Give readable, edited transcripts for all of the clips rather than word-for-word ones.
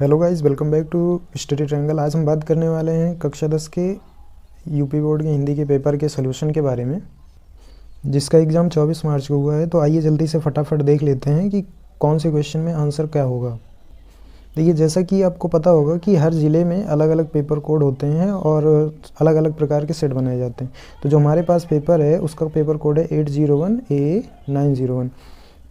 Hello guys, welcome back to study triangle. आज हम बात करने वाले हैं कक्षा 10 के यूपी बोर्ड के हिंदी के पेपर के सॉल्यूशन के बारे में, जिसका एग्ज़ाम 24 मार्च को हुआ है। तो आइए जल्दी से फटाफट देख लेते हैं कि कौन से क्वेश्चन में आंसर क्या होगा। देखिए, जैसा कि आपको पता होगा कि हर ज़िले में अलग अलग पेपर कोड होते हैं और अलग अलग प्रकार के सेट बनाए जाते हैं। तो जो हमारे पास पेपर है उसका पेपर कोड है 801 AA901।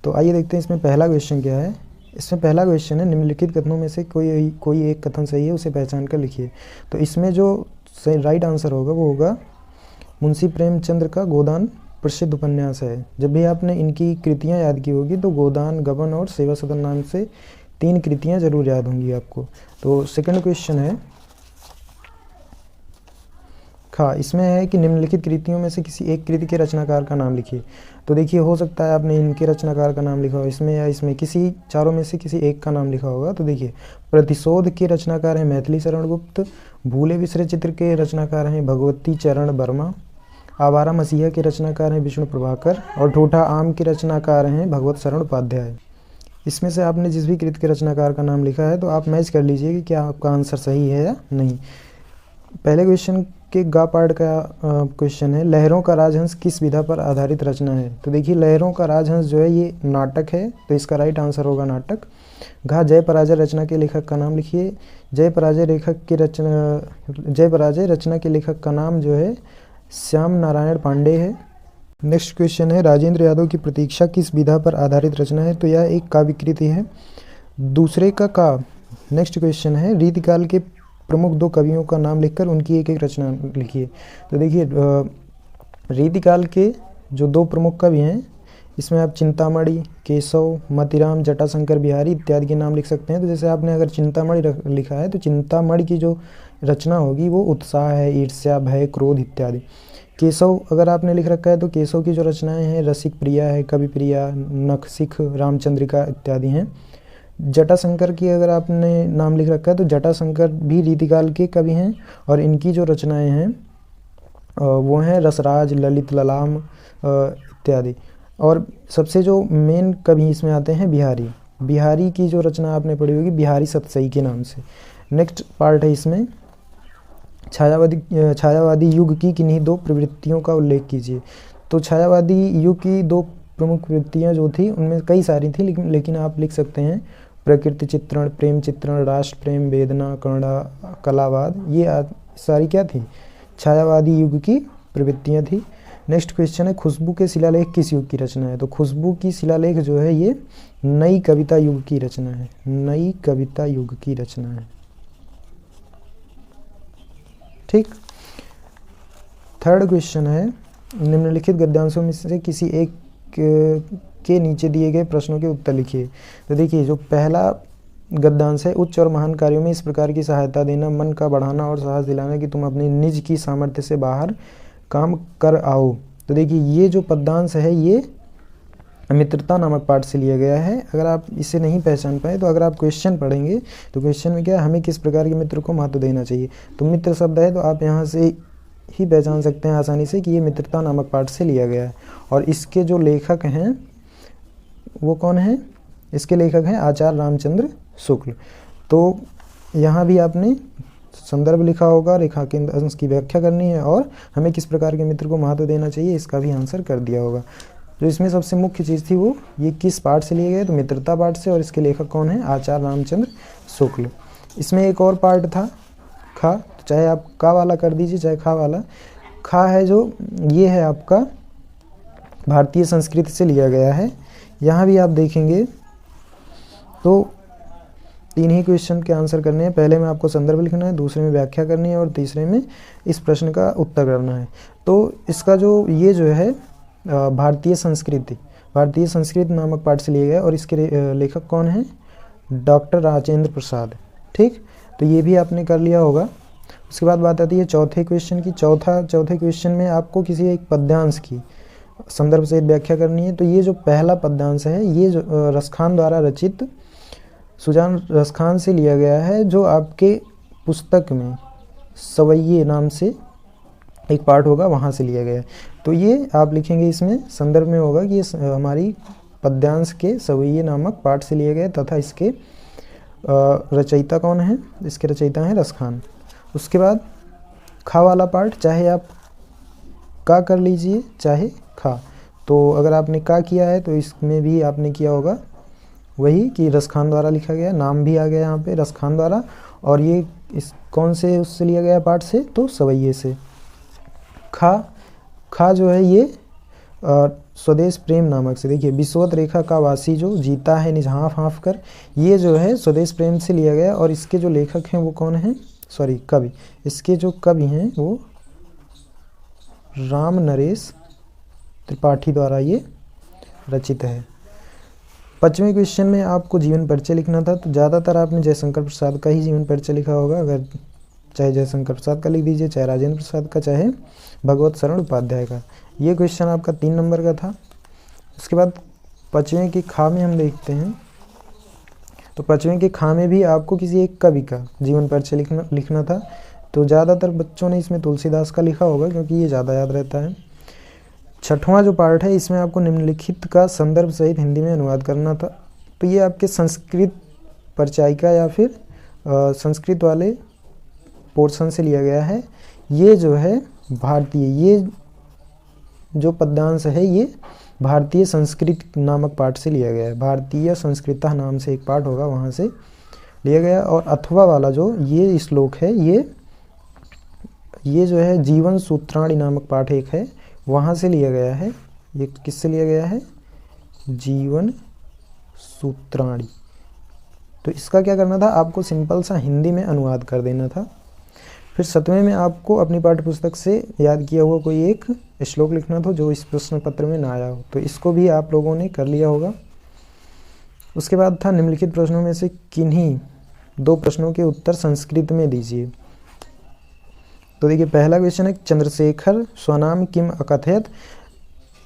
तो आइए देखते हैं इसमें पहला क्वेश्चन क्या है। इसमें पहला क्वेश्चन है, निम्नलिखित कथनों में से कोई एक कथन सही है, उसे पहचान कर लिखिए। तो इसमें जो सही राइट आंसर होगा वो होगा मुंशी प्रेमचंद्र का गोदान प्रसिद्ध उपन्यास है। जब भी आपने इनकी कृतियां याद की होगी तो गोदान, गबन और सेवा सदन नाम से 3 कृतियां जरूर याद होंगी आपको। तो सेकंड क्वेश्चन है खा। इसमें है कि निम्नलिखित कृतियों में से किसी एक कृति के रचनाकार का नाम लिखिए। तो देखिए, हो सकता है आपने इनके रचनाकार का नाम लिखा हो इसमें, या इसमें किसी चारों में से किसी एक का नाम लिखा होगा। तो देखिए, प्रतिशोध के रचनाकार हैं मैथिली शरण गुप्त, भूले बिसरे चित्र के रचनाकार हैं भगवती चरण वर्मा, आवारा मसीहा के रचनाकार हैं विष्णु प्रभाकर, और ठूठा आम के रचनाकार हैं भगवत शरण उपाध्याय। इसमें से आपने जिस भी कृति के रचनाकार का नाम लिखा है तो आप मैच कर लीजिए कि क्या आपका आंसर सही है या नहीं। पहले क्वेश्चन के गा पार्ट का क्वेश्चन है, लहरों का राजहंस किस विधा पर आधारित रचना है। तो देखिए, लहरों का राजहंस जो है ये नाटक है, तो इसका राइट आंसर होगा नाटक। घा, जय पराजय रचना के लेखक का नाम लिखिए। जय पराजय रचना के लेखक का नाम जो है श्याम नारायण पांडे है। नेक्स्ट क्वेश्चन है, राजेंद्र यादव की प्रतीक्षा किस विधा पर आधारित रचना है। तो यह एक काव्यकृति है। दूसरे का नेक्स्ट क्वेश्चन है, रीतिकाल के प्रमुख 2 कवियों का नाम लिखकर उनकी एक एक रचना लिखिए। तो देखिए, रीतिकाल के जो 2 प्रमुख कवि हैं इसमें आप चिंतामणि, केशव, मतिराम, जटाशंकर बिहारी इत्यादि के नाम लिख सकते हैं। तो जैसे आपने अगर चिंतामणि लिखा है तो चिंतामणि की जो रचना होगी वो उत्साह है, ईर्ष्या, भय, क्रोध इत्यादि। केशव अगर आपने लिख रखा है तो केशव की जो रचनाएं हैं रसिक प्रिया है, कवि प्रिया, नखशिख, रामचंद्रिका इत्यादि हैं। जटाशंकर की अगर आपने नाम लिख रखा है तो जटाशंकर भी रीतिकाल के कवि हैं और इनकी जो रचनाएं हैं वो हैं रसराज, ललित ललाम इत्यादि। और सबसे जो मेन कवि इसमें आते हैं बिहारी की जो रचना आपने पढ़ी होगी बिहारी सतसई के नाम से। नेक्स्ट पार्ट है इसमें, छायावादी युग की किन्हीं 2 प्रवृत्तियों का उल्लेख कीजिए। तो छायावादी युग की 2 प्रमुख प्रवृत्तियाँ जो थी उनमें कई सारी थी, लेकिन आप लिख सकते हैं प्रकृति चित्रण, प्रेम चित्रण, राष्ट्र प्रेम, वेदना, करुणा, कलावाद। ये सारी क्या थी, छायावादी युग की प्रवृत्तियाँ थी। नेक्स्ट क्वेश्चन है, खुशबू के शिलालेख किस युग की रचना है। तो खुशबू की शिलालेख जो है ये नई कविता युग की रचना है, नई कविता युग की रचना है। ठीक। थर्ड क्वेश्चन है, निम्नलिखित गद्यांशों में से किसी एक के नीचे दिए गए प्रश्नों के उत्तर लिखिए। तो देखिए, जो पहला गद्यांश है, उच्च और महान कार्यों में इस प्रकार की सहायता देना, मन का बढ़ाना और साहस दिलाना कि तुम अपनी निज की सामर्थ्य से बाहर काम कर आओ। तो देखिए, ये जो पद्यांश है ये मित्रता नामक पाठ से लिया गया है। अगर आप इसे नहीं पहचान पाए तो अगर आप क्वेश्चन पढ़ेंगे तो क्वेश्चन में क्या है, हमें किस प्रकार के मित्र को महत्व देना चाहिए। तो मित्र शब्द है तो आप यहाँ से ही पहचान सकते हैं आसानी से कि ये मित्रता नामक पाठ से लिया गया है। और इसके जो लेखक हैं वो कौन हैं, इसके लेखक हैं आचार्य रामचंद्र शुक्ल। तो यहाँ भी आपने संदर्भ लिखा होगा, रेखा के अंश की व्याख्या करनी है और हमें किस प्रकार के मित्र को महत्व देना चाहिए इसका भी आंसर कर दिया होगा। जो इसमें सबसे मुख्य चीज़ थी वो ये किस पाठ से लिए गए, तो मित्रता पाठ से, और इसके लेखक कौन है, आचार्य रामचंद्र शुक्ल। इसमें एक और पार्ट था खा, तो चाहे आप का वाला कर दीजिए चाहे खा वाला। खा है जो ये है आपका भारतीय संस्कृति से लिया गया है। यहाँ भी आप देखेंगे तो 3 ही क्वेश्चन के आंसर करने हैं। पहले में आपको संदर्भ लिखना है, दूसरे में व्याख्या करनी है और तीसरे में इस प्रश्न का उत्तर करना है। तो इसका जो ये जो है भारतीय संस्कृति नामक पाठ से लिया गया और इसके लेखक कौन हैं, डॉक्टर राजेंद्र प्रसाद। ठीक, तो ये भी आपने कर लिया होगा। उसके बाद बात आती है चौथे क्वेश्चन की। चौथे क्वेश्चन में आपको किसी एक पद्यांश की संदर्भ से व्याख्या करनी है। तो ये जो पहला पद्यांश है ये जो रसखान द्वारा रचित, सुजान रसखान से लिया गया है, जो आपके पुस्तक में सवैये नाम से एक पार्ट होगा वहाँ से लिया गया है। तो ये आप लिखेंगे, इसमें संदर्भ में होगा कि ये हमारी पद्यांश के सवैये नामक पाठ से लिए गए तथा इसके रचयिता कौन है? इसके रचयिता हैं रसखान। उसके बाद खा वाला पार्ट, चाहे आप का कर लीजिए चाहे खा। तो अगर आपने का किया है तो इसमें भी आपने किया होगा वही कि रसखान द्वारा लिखा गया, नाम भी आ गया यहाँ पे रसखान द्वारा। और ये इस कौन से उससे लिया गया पार्ट से? तो सवैये से। खा जो है ये स्वदेश प्रेम नामक से, देखिए विषुवत रेखा का वासी जो जीता है निज हाँफ हाँफ कर, ये जो है स्वदेश प्रेम से लिया गया। और इसके जो लेखक हैं वो कौन हैं? सॉरी कवि, इसके जो कवि हैं वो राम नरेश त्रिपाठी द्वारा ये रचित है। 5वें क्वेश्चन में आपको जीवन परिचय लिखना था, तो ज़्यादातर आपने जयशंकर प्रसाद का ही जीवन परिचय लिखा होगा। अगर चाहे जयशंकर प्रसाद का लिख दीजिए, चाहे राजेंद्र प्रसाद का, चाहे भगवत शरण उपाध्याय का। ये क्वेश्चन आपका 3 नंबर का था। उसके बाद 5वें की खा में हम देखते हैं, तो 5वें की खा में भी आपको किसी एक कवि का जीवन परिचय लिखना था। तो ज़्यादातर बच्चों ने इसमें तुलसीदास का लिखा होगा क्योंकि ये ज़्यादा याद रहता है। 6वां जो पार्ट है इसमें आपको निम्नलिखित का संदर्भ सहित हिंदी में अनुवाद करना था। तो ये आपके संस्कृत परिचायिका या फिर संस्कृत वाले पोर्शन से लिया गया है। ये जो है भारतीय, ये जो पद्यांश है ये भारतीय संस्कृत नामक पाठ से लिया गया है। भारतीय संस्कृता नाम से एक पाठ होगा, वहाँ से लिया गया। और अथवा वाला जो ये श्लोक है ये जो है जीवन सूत्राणी नामक पाठ एक है, वहाँ से लिया गया है। ये किससे लिया गया है? जीवन सूत्राणी। तो इसका क्या करना था? आपको सिंपल सा हिंदी में अनुवाद कर देना था। फिर 7वें में आपको अपनी पाठ्य पुस्तक से याद किया हुआ कोई एक श्लोक लिखना था जो इस प्रश्न पत्र में ना आया हो, तो इसको भी आप लोगों ने कर लिया होगा। उसके बाद था निम्नलिखित प्रश्नों में से किन्हीं 2 प्रश्नों के उत्तर संस्कृत में दीजिए। तो देखिए पहला क्वेश्चन है चंद्रशेखर स्वनाम किम अकथयत,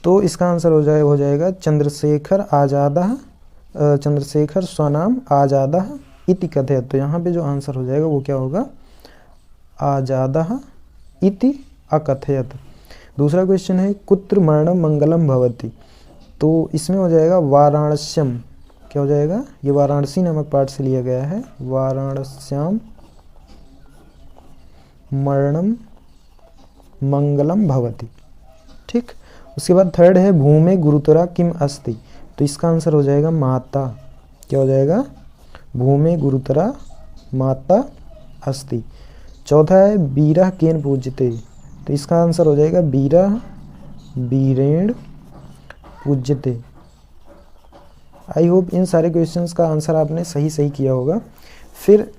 तो इसका आंसर हो जाएगा चंद्रशेखर स्वनाम आजादः इति कथयत। तो यहाँ पे जो आंसर हो जाएगा वो क्या होगा? आजादः इति अकथयत। दूसरा क्वेश्चन है कुत्र मरणम मंगलम भवति, तो इसमें हो जाएगा वाराणस्यम। क्या हो जाएगा? ये वाराणसी नामक पाठ से लिया गया है। वाराणस्याम मरणम मंगलम भवति। ठीक। उसके बाद 3rd है भूमे गुरुतरा किम अस्ति, तो इसका आंसर हो जाएगा माता। क्या हो जाएगा? भूमे गुरुतरा माता अस्ति। 4था है बीरः केन पूज्यते, तो इसका आंसर हो जाएगा बीरः बीरेण पूज्यते। आई होप इन सारे क्वेश्चंस का आंसर आपने सही किया होगा। फिर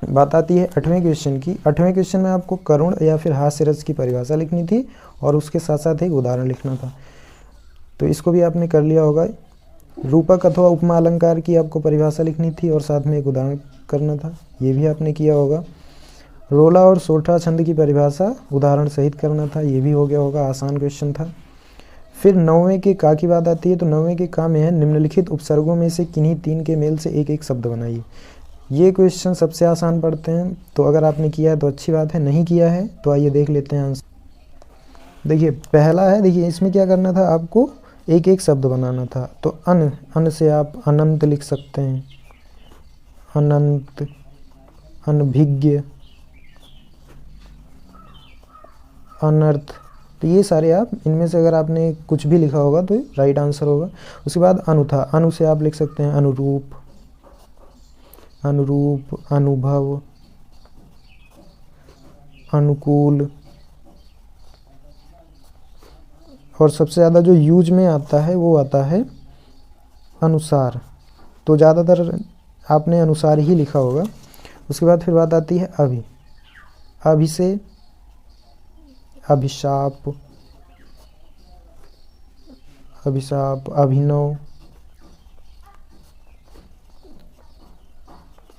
बात आती है 8वें क्वेश्चन की। 8वें क्वेश्चन में आपको करुण या फिर हास्य रस की परिभाषा लिखनी थी और उसके साथ साथ एक उदाहरण लिखना था, तो इसको भी आपने कर लिया होगा। रूपक अथवा उपमा अलंकार की आपको परिभाषा लिखनी थी और साथ में एक उदाहरण करना था, ये भी आपने किया होगा। रोला और सोठा छंद की परिभाषा उदाहरण सहित करना था, ये भी हो गया होगा, आसान क्वेश्चन था। फिर 9वें के का की बात आती है, तो 9वें के का में है निम्नलिखित उपसर्गों में से किन्हीं 3 के मेल से एक शब्द बनाइए। ये क्वेश्चन सबसे आसान पड़ते हैं, तो अगर आपने किया है तो अच्छी बात है, नहीं किया है तो आइए देख लेते हैं आंसर। देखिए पहला है, देखिए इसमें क्या करना था, आपको एक शब्द बनाना था। तो अन से आप अनंत लिख सकते हैं, अनंत, अनभिज्ञ, अनर्थ। तो ये सारे आप इनमें से अगर आपने कुछ भी लिखा होगा तो राइट आंसर होगा। उसके बाद अनु था, अनु से आप लिख सकते हैं अनुरूप, अनुरूप, अनुभव, अनुकूल। और सबसे ज़्यादा जो यूज में आता है वो आता है अनुसार, तो ज़्यादातर आपने अनुसार ही लिखा होगा। उसके बाद फिर बात आती है अभि, अभि से अभिशाप, अभिशाप, अभिनव,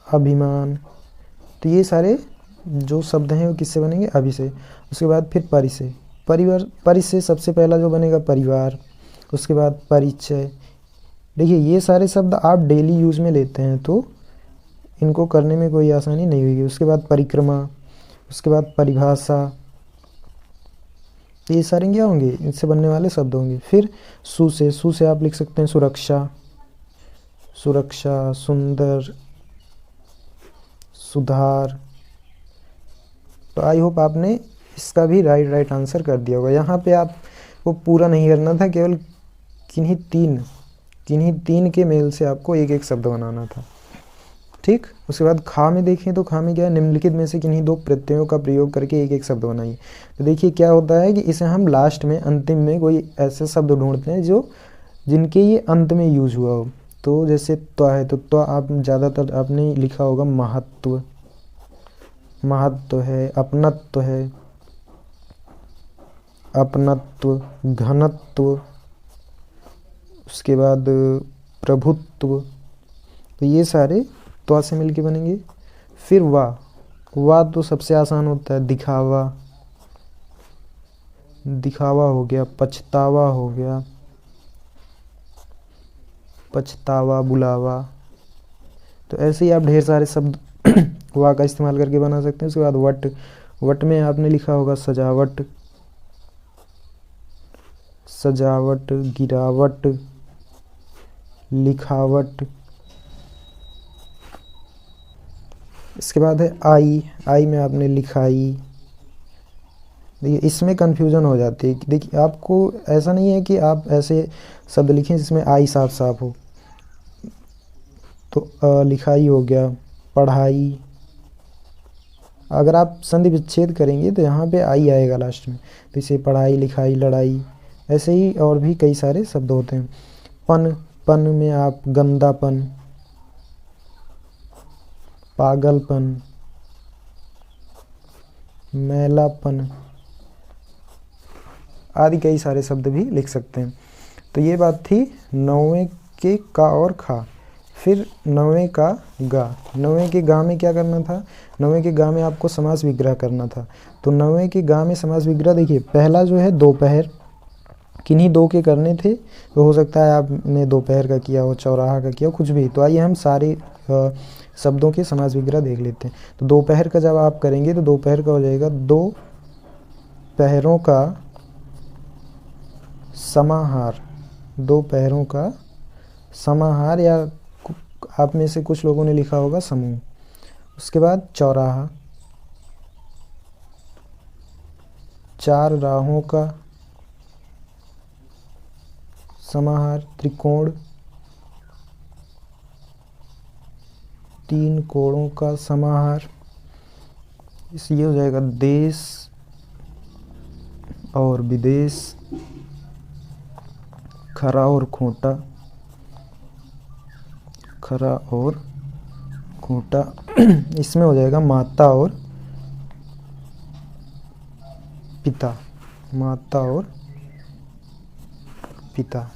अभिमान। तो ये सारे जो शब्द हैं वो किससे बनेंगे? अभि से। उसके बाद फिर परि से, परिवार, परि से सबसे पहला जो बनेगा परिवार। उसके बाद परिचय। देखिए ये सारे शब्द आप डेली यूज़ में लेते हैं तो इनको करने में कोई आसानी नहीं होगी। उसके बाद परिक्रमा, उसके बाद परिभाषा, तो ये सारे क्या होंगे? इनसे बनने वाले शब्द होंगे। फिर सु से आप लिख सकते हैं सुरक्षा, सुरक्षा, सुंदर, सुधार। तो आई होप आपने इसका भी राइट आंसर कर दिया होगा। यहाँ पे आपको पूरा नहीं करना था, केवल किन्हीं तीन के मेल से आपको एक एक शब्द बनाना था। ठीक, उसके बाद खा में देखें तो खा में क्या है, निम्नलिखित में से किन्हीं दो प्रत्ययों का प्रयोग करके एक एक शब्द बनाइए। तो देखिए क्या होता है कि इसे हम लास्ट में अंतिम में कोई ऐसे शब्द ढूंढते हैं जो जिनके ये अंत में यूज हुआ हो। तो जैसे त्व है, तो त्व आप ज़्यादातर आपने लिखा होगा महत्व, महत्व है, अपनत्व है, अपनत्व, घनत्व, उसके बाद प्रभुत्व। तो ये सारे त्वा से मिलके बनेंगे। फिर वाह तो सबसे आसान होता है, दिखावा, दिखावा हो गया, पछतावा हो गया, पछतावा, बुलावा। तो ऐसे ही आप ढेर सारे शब्द वाह का इस्तेमाल करके बना सकते हैं। उसके बाद वट में आपने लिखा होगा सजावट, सजावट, गिरावट, लिखावट। इसके बाद है आई में आपने लिखाई। देखिए इसमें कन्फ्यूज़न हो जाती है। देखिए आपको ऐसा नहीं है कि आप ऐसे शब्द लिखें जिसमें आई साफ साफ हो। तो लिखाई हो गया, पढ़ाई। अगर आप संधि विच्छेद करेंगे तो यहाँ पे आई आएगा लास्ट में। तो इसे पढ़ाई, लिखाई, लड़ाई, ऐसे ही और भी कई सारे शब्द होते हैं। पन में आप गंदापन, पागलपन, मैलापन आदि कई सारे शब्द भी लिख सकते हैं। तो ये बात थी 9वें के का और खा। फिर 9वें का गा। 9वें के गा में क्या करना था, 9वें के गा में आपको समास विग्रह करना था। तो 9वें के गा में समास विग्रह देखिए, पहला जो है दोपहर, किन्हीं दो के करने थे। तो हो सकता है आपने दोपहर का किया हो, चौराहा का किया हो, कुछ भी। तो आइए हम सारे शब्दों के समास विग्रह देख लेते हैं। तो दोपहर का जब आप करेंगे तो दोपहर का हो जाएगा दो पहरों का समाहार, दो पहरों का समाहार, या आप में से कुछ लोगों ने लिखा होगा समूह। उसके बाद चौराहा, चार राहों का समाहार, त्रिकोण, तीन कोणों का समाहार। ये हो जाएगा देश और विदेश, खरा और खोटा, खरा और खोटा। इसमें हो जाएगा माता और पिता, माता और पिता।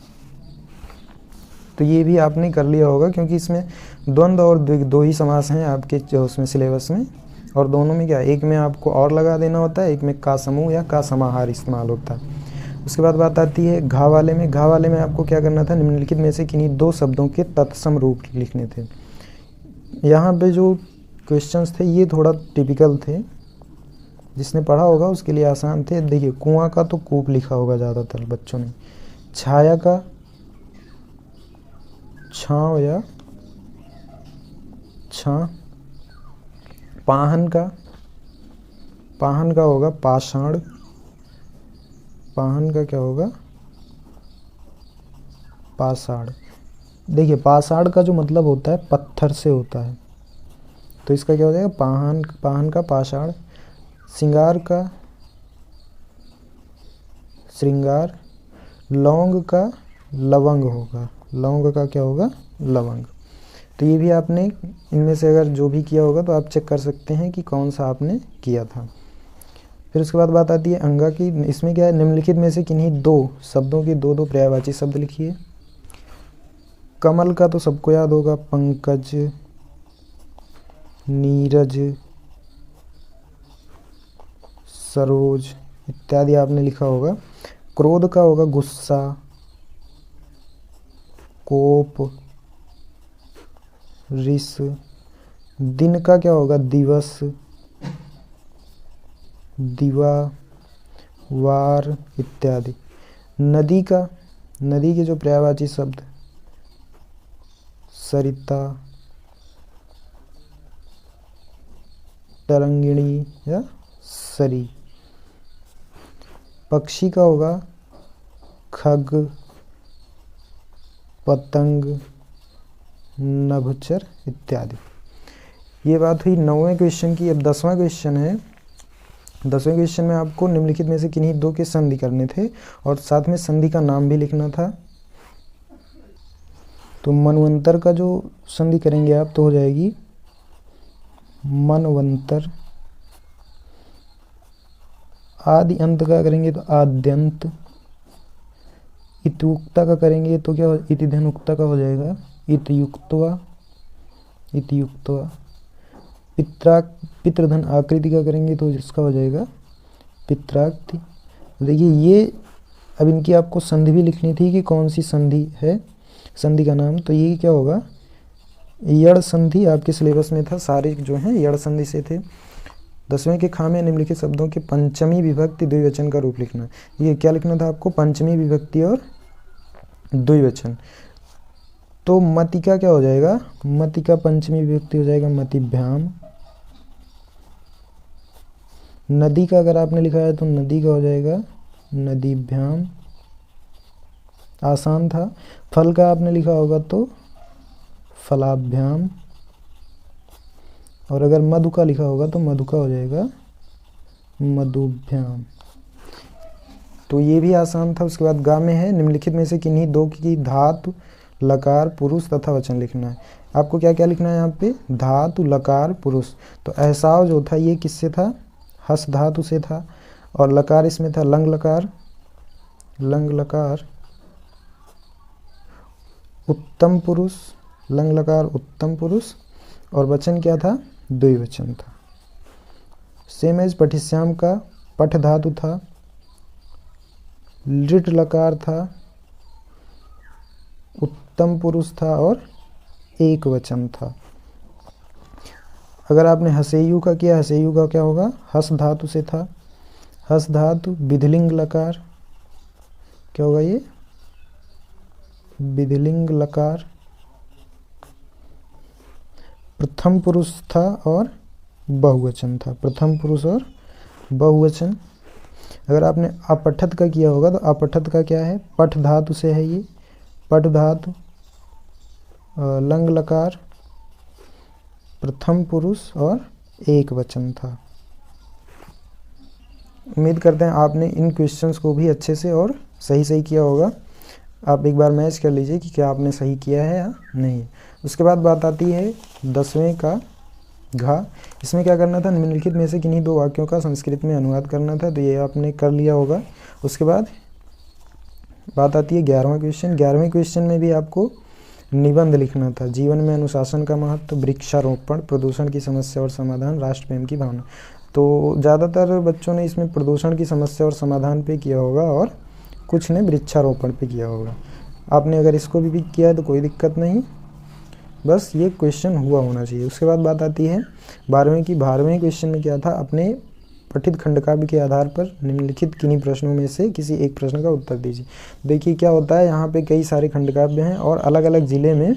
तो ये भी आपने कर लिया होगा, क्योंकि इसमें द्वंद्व और दो ही समास हैं आपके जो उसमें सिलेबस में। और दोनों में क्या, एक में आपको और लगा देना होता है, एक में का समूह या का समाहार इस्तेमाल होता है। उसके बाद बात आती है घा वाले में। घा वाले में आपको क्या करना था, निम्नलिखित में से किन्हीं दो शब्दों के तत्सम रूप लिखने थे। यहाँ पे जो क्वेश्चंस थे ये थोड़ा टिपिकल थे, जिसने पढ़ा होगा उसके लिए आसान थे। देखिए कुआं का तो कूप लिखा होगा ज़्यादातर बच्चों ने, छाया का छाँव या छाँ, पाहन का होगा पाषाण, पाहन का क्या होगा पाषाण। देखिए पाषाण का जो मतलब होता है पत्थर से होता है, तो इसका क्या हो जाएगा पाहन का पाषाण। श्रृंगार का श्रृंगार, लौंग का लवंग होगा, लौंग का क्या होगा लवंग। तो ये भी आपने इनमें से अगर जो भी किया होगा तो आप चेक कर सकते हैं कि कौन सा आपने किया था। फिर उसके बाद बात आती है अंगा की। इसमें क्या है, निम्नलिखित में से किन्हीं दो शब्दों के दो दो पर्यायवाची शब्द लिखिए। कमल का तो सबको याद होगा, पंकज, नीरज, सरोज इत्यादि आपने लिखा होगा। क्रोध का होगा गुस्सा, कोप, रिस। दिन का क्या होगा दिवस, दिवा, वार इत्यादि। नदी के जो पर्यायवाची शब्द सरिता, तरंगिणी या सरी। पक्षी का होगा खग, पतंग, नभचर इत्यादि। ये बात हुई 9वें क्वेश्चन की। अब 10वां क्वेश्चन है। 10वें क्वेश्चन में आपको निम्नलिखित में से किन्हीं दो के संधि करने थे और साथ में संधि का नाम भी लिखना था। तो मनवंतर का जो संधि करेंगे आप तो हो जाएगी मनवंतर। आदि अंत का करेंगे तो आद्यंत। इतयुक्ता का करेंगे तो क्या इति धनुक्ता का हो जाएगा इतयुक्तवा, इतयुक्तवा। पितृधन आकृति का करेंगे तो इसका हो जाएगा पित्राकृति। देखिए ये अब इनकी आपको संधि भी लिखनी थी कि कौन सी संधि है, संधि का नाम। तो ये क्या होगा, यड़ संधि आपके सिलेबस में था, सारे जो हैं यड़ संधि से थे। 10वें के खा में निम्नलिखित शब्दों के पंचमी विभक्ति द्विवचन का रूप लिखना। ये क्या लिखना था आपको, पंचमी विभक्ति और द्विवचन। तो मति का क्या हो जाएगा, मति का पंचमी विभक्ति हो जाएगा मतिभ्याम। नदी का अगर आपने लिखा है तो नदी का हो जाएगा नदीभ्याम, आसान था। फल का आपने लिखा होगा तो फलाभ्याम, और अगर मधु का लिखा होगा तो मधु का हो जाएगा मधुभ्याम। तो ये भी आसान था। उसके बाद गा में है निम्नलिखित में से किन्हीं दो की धातु, लकार, पुरुष तथा वचन लिखना है। आपको क्या क्या लिखना है यहाँ पे, धातु, लकार, पुरुष। तो एहसाव जो था ये किससे था, हस धातु से था, और लकार इसमें था लंग लकार, लंग लकार। उत्तम पुरुष, लंग लकार उत्तम पुरुष, और वचन क्या था, द्विवचन था। सेम एज पठिश्याम का पठ धातु था, लिट लकार था, उत्तम पुरुष था और एक वचन था। अगर आपने हसेयु का किया, हसेयु का क्या होगा, हस धातु से था, हस धातु विधिलिंग लकार, क्या होगा ये विधिलिंग लकार। प्रथम पुरुष था और बहुवचन था, प्रथम पुरुष और बहुवचन। अगर आपने अपठत का किया होगा तो अपठत का क्या है, पठ धातु से है ये, पठ धातु लंग लकार, प्रथम पुरुष और एक वचन था। उम्मीद करते हैं आपने इन क्वेश्चंस को भी अच्छे से और सही किया होगा। आप एक बार मैच कर लीजिए कि क्या आपने सही किया है या नहीं। उसके बाद बात आती है 10वें का घा। इसमें क्या करना था, निम्नलिखित में से किन्हीं दो वाक्यों का संस्कृत में अनुवाद करना था। तो ये आपने कर लिया होगा। उसके बाद बात आती है 11वां क्वेश्चन। 11वें क्वेश्चन में भी आपको निबंध लिखना था। जीवन में अनुशासन का महत्व, वृक्षारोपण, प्रदूषण की समस्या और समाधान, राष्ट्र प्रेम की भावना। तो ज़्यादातर बच्चों ने इसमें प्रदूषण की समस्या और समाधान पे किया होगा और कुछ ने वृक्षारोपण पे किया होगा। आपने अगर इसको भी किया है तो कोई दिक्कत नहीं, बस ये क्वेश्चन हुआ होना चाहिए। उसके बाद बात आती है 12वें की। 12वें क्वेश्चन में क्या था, अपने पठित खंडकाव्य के आधार पर निम्नलिखित किन्हीं प्रश्नों में से किसी एक प्रश्न का उत्तर दीजिए। देखिए क्या होता है, यहाँ पे कई सारे खंडकाव्य हैं और अलग अलग ज़िले में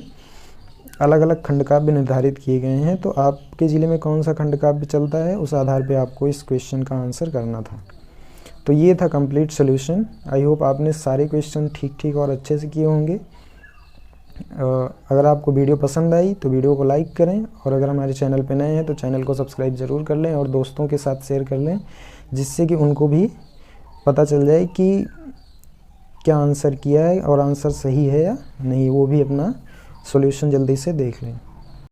अलग अलग खंडकाव्य निर्धारित किए गए हैं। तो आपके ज़िले में कौन सा खंडकाव्य चलता है, उस आधार पे आपको इस क्वेश्चन का आंसर करना था। तो ये था कंप्लीट सोल्यूशन। आई होप आपने सारे क्वेश्चन ठीक और अच्छे से किए होंगे। अगर आपको वीडियो पसंद आई तो वीडियो को लाइक करें, और अगर हमारे चैनल पे नए हैं तो चैनल को सब्सक्राइब ज़रूर कर लें और दोस्तों के साथ शेयर कर लें, जिससे कि उनको भी पता चल जाए कि क्या आंसर किया है और आंसर सही है या नहीं, वो भी अपना सॉल्यूशन जल्दी से देख लें।